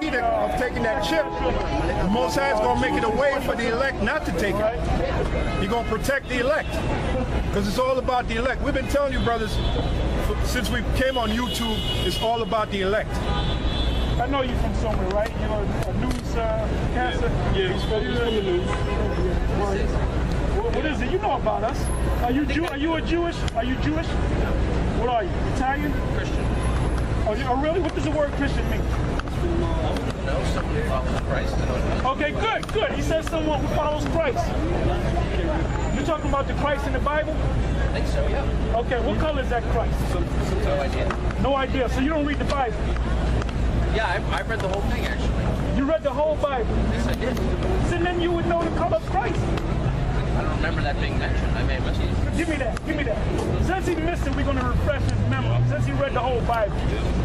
edict of taking that chip, the Most High is going to make it a way for the elect not to take it. He's going to protect the elect, because it's all about the elect. We've been telling you, brothers, since we came on YouTube, it's all about the elect. I know you from somewhere, right? You're a newscaster? Yeah, he's from the news. What is it? You know about us. Are you Jewish? Are you Jewish? What are you? Italian? Christian. Oh, really? What does the word Christian mean? No, someone who follows Christ. Okay, good. He says someone who follows Christ. You're talking about the Christ in the Bible? I think so, yeah. Okay, what color is that Christ? No idea. No idea. So you don't read the Bible? Yeah, I've read the whole thing, actually. You read the whole Bible? Yes, I did. So then you would know the color of Christ. I don't remember that being mentioned. I may have missed it. Give me that. Since he missed it, we're going to refresh his memory. Since he read the whole Bible.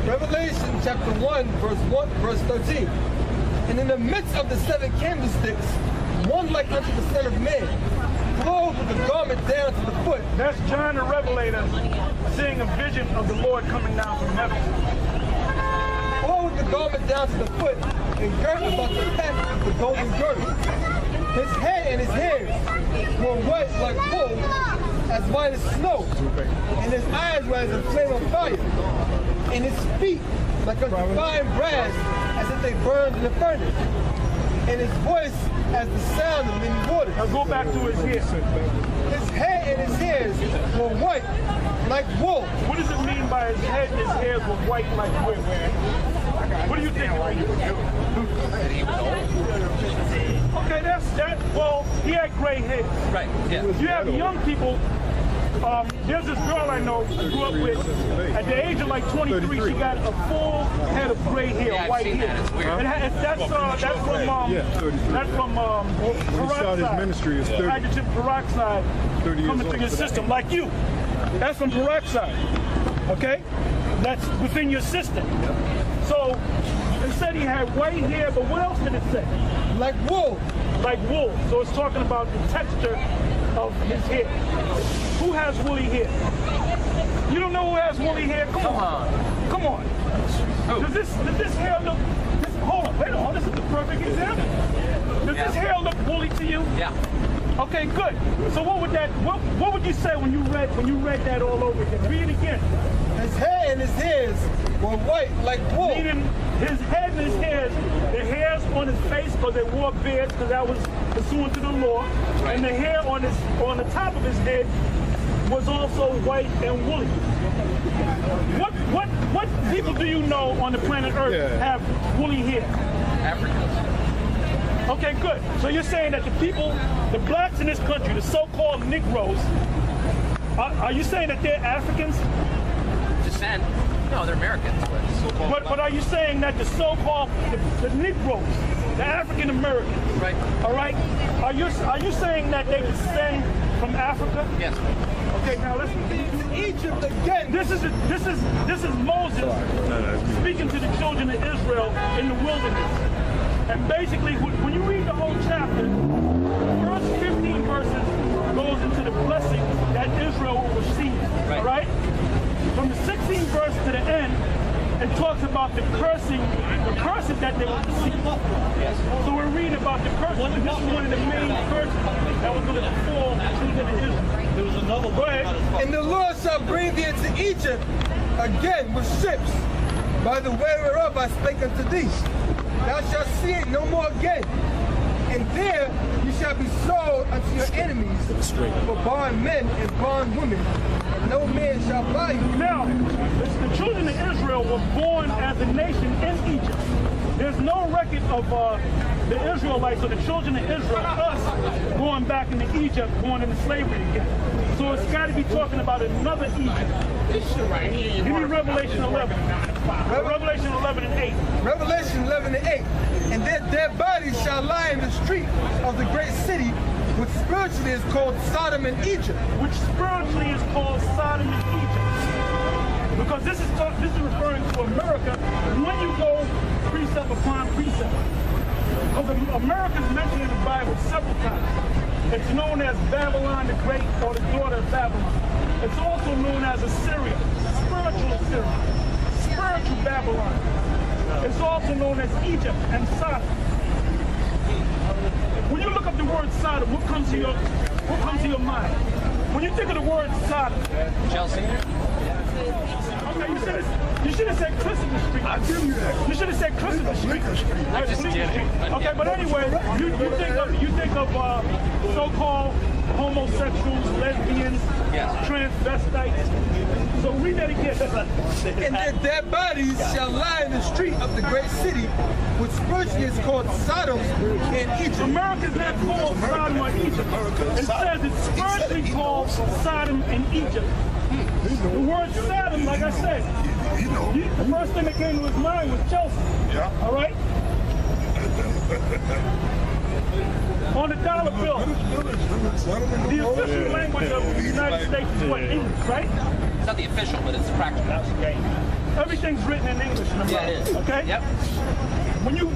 Revelation chapter 1, verse 13. And in the midst of the 7 candlesticks, one like unto the Son of Man, clothed with a garment down to the foot. That's John the Revelator seeing a vision of the Lord coming down from heaven. Clothed with the garment down to the foot, and girt about the path with the golden girdle. His head and his hairs were white like wool, as white as snow, and his eyes were as a flame of fire, and his feet like a fine brass, as if they burned in a furnace, and his voice as the sound of many waters. Now go back to his hair. His head and his hairs were white like wool. What does it mean by his head and his hairs were white like wool? What do you think? That he was old? Okay, that's that. Well, he had gray hair. Right, yeah. You have young people. There's this girl I know I grew up with. At the age of like 23, she got a full head of gray hair, Yeah, I've white seen hair. that. It's weird. That's from peroxide. ministry is 30. Hydrogen peroxide 30 years coming old through your for that. system, like you. That's from peroxide. Okay, that's within your system. So it said he had white hair, but what else did it say? Like wool. Like wool. So it's talking about the texture of his hair. Who has woolly hair? You don't know who has woolly hair? Come on. Does this hair look? Hold on, wait on. This is the perfect example. Does this hair look woolly to you? Yeah. Okay, good. So what would you say when you read that all over again? Read it again. His head and his hairs were white like wool. Meaning his head and his hairs, the hairs on his face because they wore beards because that was pursuant to the law, and the hair on the top of his head was also white and woolly. What people do you know on the planet Earth have woolly hair? Africans. Okay, good. So you're saying that the people, the blacks in this country, the so-called Negroes, are you saying that they're Africans? Descent. No, they're Americans. But are you saying that the so-called the Negroes, the African Americans, Right. all right, are you saying that they descend from Africa? Yes. Okay, now listen. Egypt again. This is Moses speaking to the children of Israel in the wilderness. And basically, when you read the whole chapter, the first 15 verses goes into the blessing that Israel will receive. Right. All right? From the 16th verse to the end, it talks about the curses that they will receive. So we're reading about the curses. And this is one of the main curses that was going to befall the children of Israel. There was another. Go ahead. And the Lord shall bring thee into Egypt again with ships, by the way whereof I spake unto thee. Thou shalt see it no more again. And there you shall be sold unto your enemies for bondmen and bondwomen, and no man shall buy you. Now, the children of Israel were born as a nation in Egypt. There's no record of the Israelites or the children of Israel, us, going back into Egypt, going into slavery again. So it's got to be talking about another Egypt. Give me Revelation 11. Revelation 11 and 8. Revelation 11 and 8. And their dead bodies shall lie in the street of the great city, which spiritually is called Sodom and Egypt. Which spiritually is called Sodom and Egypt. Because this is referring to America when you go precept upon precept. Because America is mentioned in the Bible several times. It's known as Babylon the Great, or the daughter of Babylon. It's also known as Assyria, spiritual Assyria, spiritual Babylon. It's also known as Egypt and Sodom. When you look up the word Sodom, what comes to your mind? When you think of the word Sodom, Chelsea. okay, you should have said Christopher Street. I give you that. You should have said Christopher Street. I just did it. Okay, but anyway, you think of so-called homosexuals, lesbians, Yes. transvestites. So read that again. And their dead bodies shall lie in the street of the great city, which spiritually is called Sodom in Egypt. America's not called Sodom or Egypt. It says it's spiritually called Sodom and Egypt. The word Sodom, like I said, the first thing that came to his mind was Chelsea. Yeah. All right? On the dollar bill, the official language of the United States is what? English, right? It's not the official, but it's practical. Everything's written in English in America. Yeah, it is. Okay. Yep. When you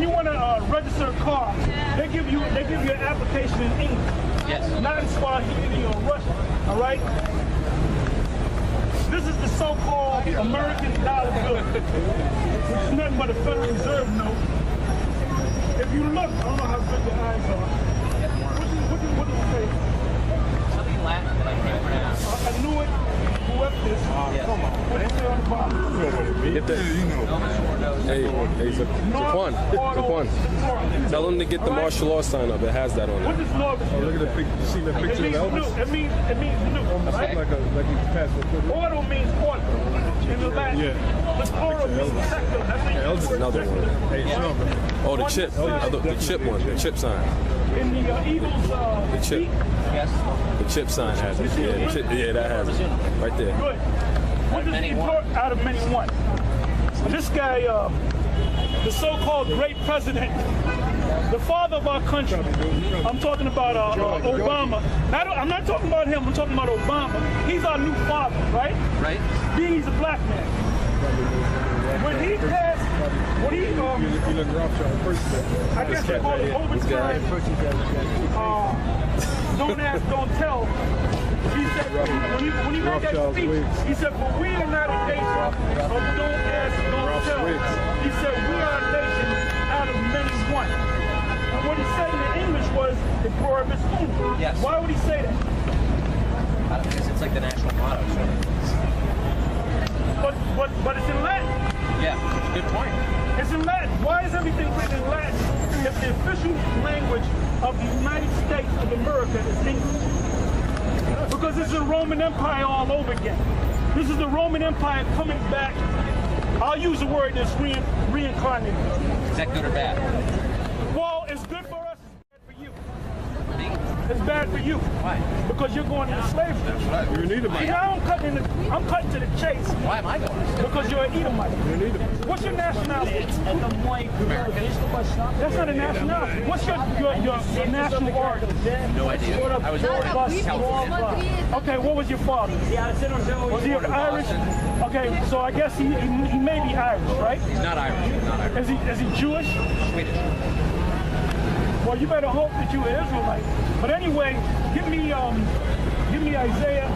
want to register a car, they give you an application in English, Yes. not in Swahili or Russian. All right. This is the so-called American dollar bill, which is nothing but a Federal Reserve note. If you look, I don't know how good your eyes are. What does it say? Something Latin that I can't pronounce. I knew it. Whoever this. Come on. What does it say on the bottom? Get that. Hey, Jaquan. Tell him to get the martial law sign up. It has that on What it. does law mean? Look at the picture. You see the It picture means of new. Elvis? It means new. Right? Like he passed the Order means order in the Latin. Yeah. The Torah means secular. That's Elvis is another one. Hey, show him. Oh, the chip. The chip one. The chip sign. In the Eagles, The chip. Yes. The chip sign has it. Yeah, the chip, yeah, that has it. Right there. good. What does he put out of many one? This guy, the so-called great president, the father of our country. I'm talking about Obama. I'm not talking about him. I'm talking about Obama. He's our new father, right? Right. Being he's a black man. When he passed, I guess they call it overtime. Don't ask, don't tell. He said, when he made that speech, he said, "For we are not a nation of don't ask, don't tell." He said, "We are a nation out of many one." And what he said in English was, "The pluribus unum." Yes. Why would he say that? I don't guess it's like the national motto. So. But it's in Latin. Yeah, good point. It's in Latin. Why is everything written in Latin if the official language of the United States of America is English? Because this is the Roman Empire all over again. This is the Roman Empire coming back. I'll use the word that's reincarnated. Is that good or bad? Well, it's good for us, it's bad for you. Me? It's bad for you. Why? Because you're going into slavery. You need a See, now I'm cutting to the chase Why am I going? because you're an Edomite. What's your nationality? American. That's not a nationality. What's your national origin? No idea. I was born in California. Okay, what was your father? Was he Irish? Okay, so I guess he may be Irish, right? He's not Irish. He's not Irish. Is he Jewish? Swedish. Well, you better hope that you're Israelite. But anyway, give me Isaiah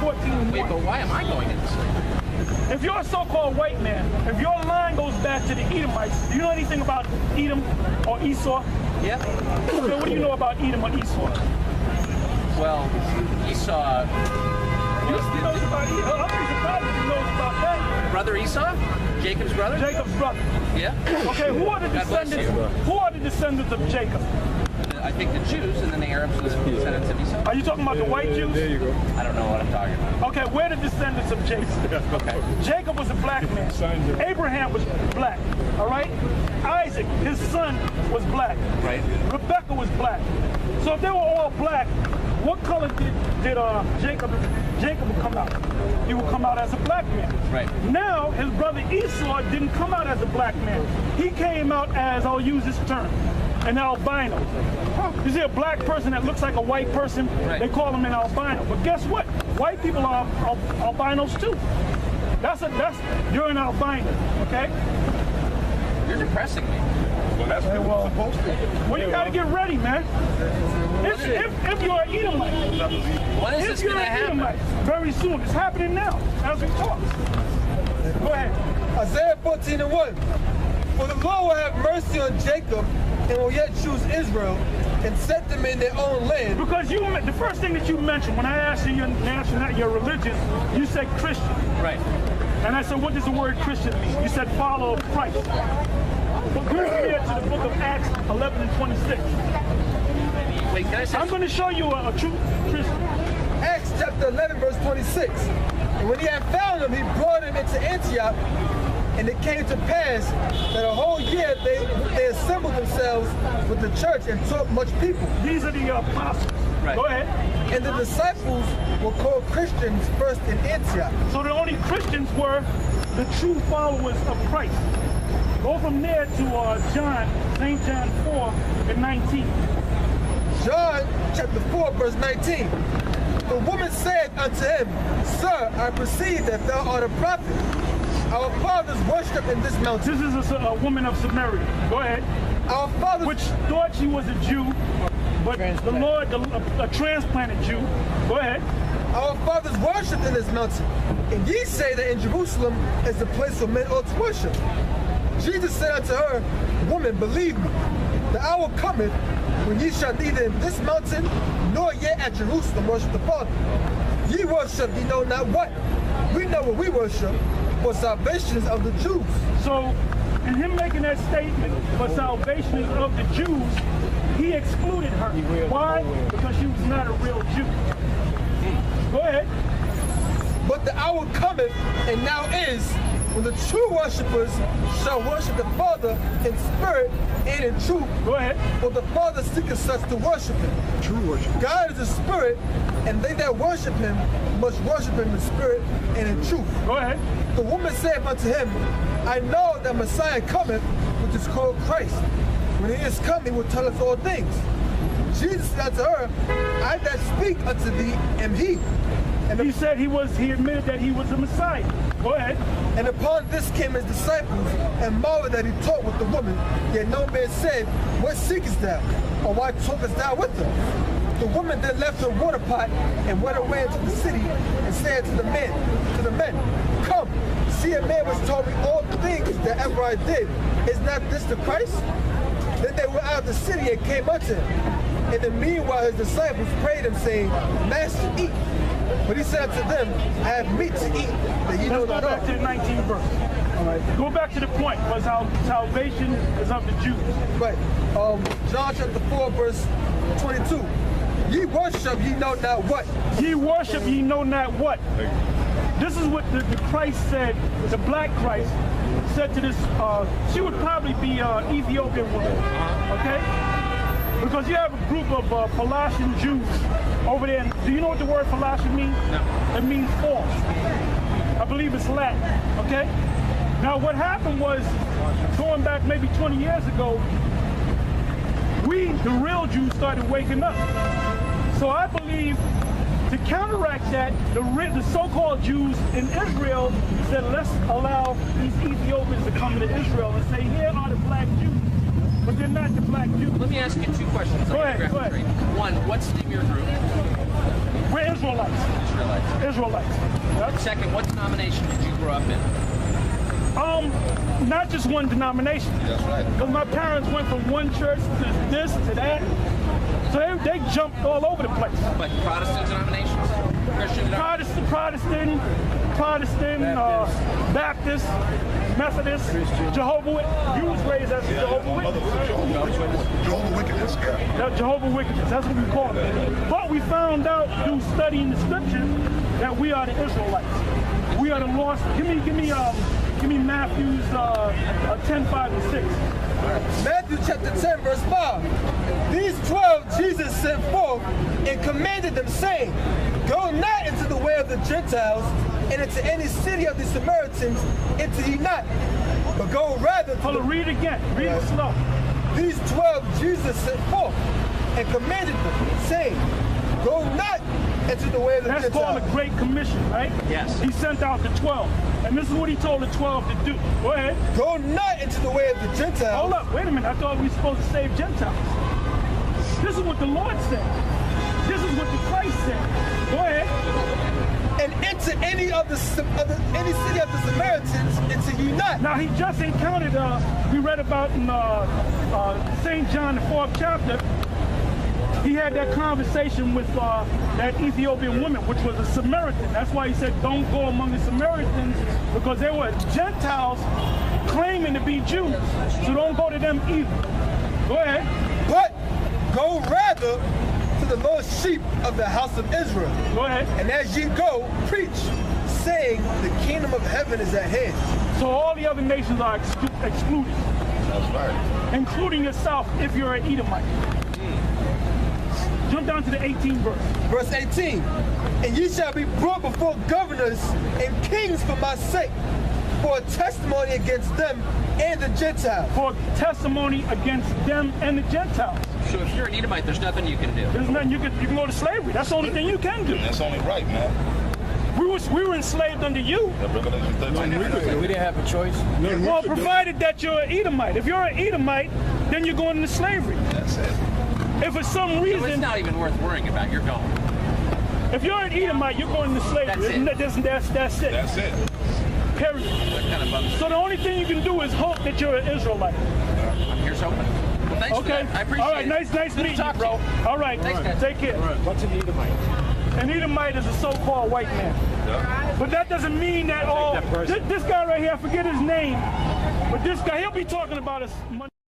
14:1. Wait, but why am I going into slavery? If you're a so-called white man, if your line goes back to the Edomites, do you know anything about Edom or Esau? Yeah. So what do you know about Edom or Esau? Well, Esau. He knows about Edom. I'm pretty surprised he knows about that. Brother Esau? Jacob's brother? Jacob's brother. Yeah. Okay, who are the God bless descendants? you. Who are the descendants of Jacob? I think the Jews and then the Arabs are the descendants of Esau. Are you talking about the white Jews? There you go. I don't know what I'm talking about. Okay, we're the descendants of Jacob. Okay. Jacob was a black man. Abraham was black. All right? Isaac, his son, was black. Right. Rebecca was black. So if they were all black, what color did Jacob come out? He would come out as a black man. Right. Now, his brother Esau didn't come out as a black man. He came out as, I'll use this term, an albino. You see a black person that looks like a white person, Right. they call him an albino. But guess what? White people are albinos too. You're an albino, okay? You're depressing me. Well, that's what we're supposed to. Well, you gotta get ready, man. If you're an Edomite, When is if this you're going an to happen? Edomite, very soon. It's happening now, as we talk. Go ahead. Isaiah 14:1. For the Lord will have mercy on Jacob and will yet choose Israel and set them in their own land. Because the first thing that you mentioned when I asked you your religion, you said Christian. Right. And I said, what does the word Christian mean? You said follower of Christ. But bring me here to the book of Acts 11 and 26. Wait, can I say? I'm going to show you a true Christian. Acts chapter 11 verse 26. And when he had found him, he brought him into Antioch. And it came to pass that a whole year they assembled themselves with the church and taught much people. These are the apostles. Right. Go ahead. And the disciples were called Christians first in Antioch. So the only Christians were the true followers of Christ. Go from there to St. John 4 and 19. John chapter 4 verse 19. The woman said unto him, Sir, I perceive that thou art a prophet. Our fathers worshipped in this mountain. This is a woman of Samaria. Go ahead. Our fathers, Which thought she was a Jew, but the Lord, a transplanted Jew. Go ahead. our fathers worshipped in this mountain. And ye say that in Jerusalem is the place where men ought to worship. Jesus said unto her, Woman, believe me, the hour cometh when ye shall neither in this mountain nor yet at Jerusalem worship the Father. Ye worship ye know not what. We know what we worship, for salvation is of the Jews. So, in him making that statement, for salvation is of the Jews, he excluded her. Why? Because she was not a real Jew. Go ahead. But the hour cometh, and now is, when the true worshipers shall worship the Father in spirit and in truth. Go ahead. For the Father seeketh such to worship him. True worship. God is a spirit, and they that worship him must worship him in spirit and in truth. Go ahead. The woman said unto him, I know that Messiah cometh, which is called Christ. When he is come, he will tell us all things. Jesus said unto her, I that speak unto thee am he. And He said he admitted that he was the Messiah. Go ahead. And upon this came his disciples, and marveled that he taught with the woman. Yet no man said, What seekest thou? Or why talkest thou with her? The woman then left her water pot and went away into the city, and said to the men, Come, see a man which told me all things that ever I did. Is not this the Christ? Then they went out of the city and came unto him. In the meanwhile his disciples prayed him, saying, Master, eat. But he said to them, I have meat to eat, that ye know Let's go not back of. to the 19th verse. All right. Go back to the point, because salvation is of the Jews. Right. John chapter 4, verse 22. Ye worship, ye know not what. Ye worship, ye know not what. This is what the Christ said, the black Christ said to this, she would probably be an Ethiopian woman, okay? Because you have a group of Colossian Jews over there. Do you know what the word Colossian means? No. It means false. I believe it's Latin, okay? Now what happened was, going back maybe 20 years ago, we, the real Jews, started waking up. So I believe to counteract that, the so-called Jews in Israel said, let's allow these Ethiopians to come to Israel and say, here are the black Jews. But they're not the black Jews. Let me ask you two questions. Go ahead, go ahead. One, what's the name of your group? We're Israelites. Israelites. Israelites. Yep. Second, what denomination did you grow up in? Not just one denomination. That's right. Because my parents went from one church to this, to that. So they jumped all over the place. But Protestant denominations? Christian denominations? Protestant, Baptist, Methodist, Jehovah Witness. You was raised as a Jehovah Witness. Jehovah Witness, yeah. Jehovah Witness, that's what we call it. But we found out through studying the scriptures that we are the Israelites. We are the lost. Give me Matthew's 10, 5, and 6. Matthew chapter 10, verse 5. These 12 Jesus sent forth and commanded them, saying, Go not into the way of the Gentiles, and into any city of the Samaritans, enter ye not, but go rather to Hold on, read it again. Read it slow. These 12 Jesus sent forth and commanded them, saying, Go not into the way of the That's Gentiles. called a Great Commission, right? Yes. He sent out the 12. And this is what he told the 12 to do. Go ahead. Go not into the way of the Gentiles. Hold up. Wait a minute. I thought we were supposed to save Gentiles. This is what the Lord said. This is what the Christ said. Go ahead. And enter any of of any city of the Samaritans until you not. Now he just encountered, we read about in St. John, the 4th chapter, he had that conversation with that Ethiopian woman, which was a Samaritan. That's why he said, don't go among the Samaritans, because they were Gentiles claiming to be Jews. So don't go to them either. Go ahead. But go rather to the lost sheep of the house of Israel. Go ahead. And as ye go, preach, saying the kingdom of heaven is at hand. So all the other nations are excluded. That's right. Including yourself if you're an Edomite. Jump down to the 18th verse. Verse 18. And ye shall be brought before governors and kings for my sake, for a testimony against them and the Gentiles. For testimony against them and the Gentiles. So if you're an Edomite, there's nothing you can do. There's nothing you can go to slavery. That's the only thing you can do. That's only right, man. We were enslaved under you. We didn't have a choice. Well, provided that you're an Edomite. If you're an Edomite, then you're going into slavery. That's it. If for some So it's reason, not even worth worrying about. You're going. if you're an Edomite, you're going into slavery. That's it. That's it. Period. That kind of bums me. So the only thing you can do is hope that you're an Israelite. I'm here's hoping. Well, thanks for Okay. that. I appreciate All right. it. Nice Good to meeting you, talk to bro. All right. Thanks, guys. Take care. What's an Edomite? An Edomite is a so-called white man. But that doesn't mean that all. This guy right here, I forget his name. But this guy, he'll be talking about his money.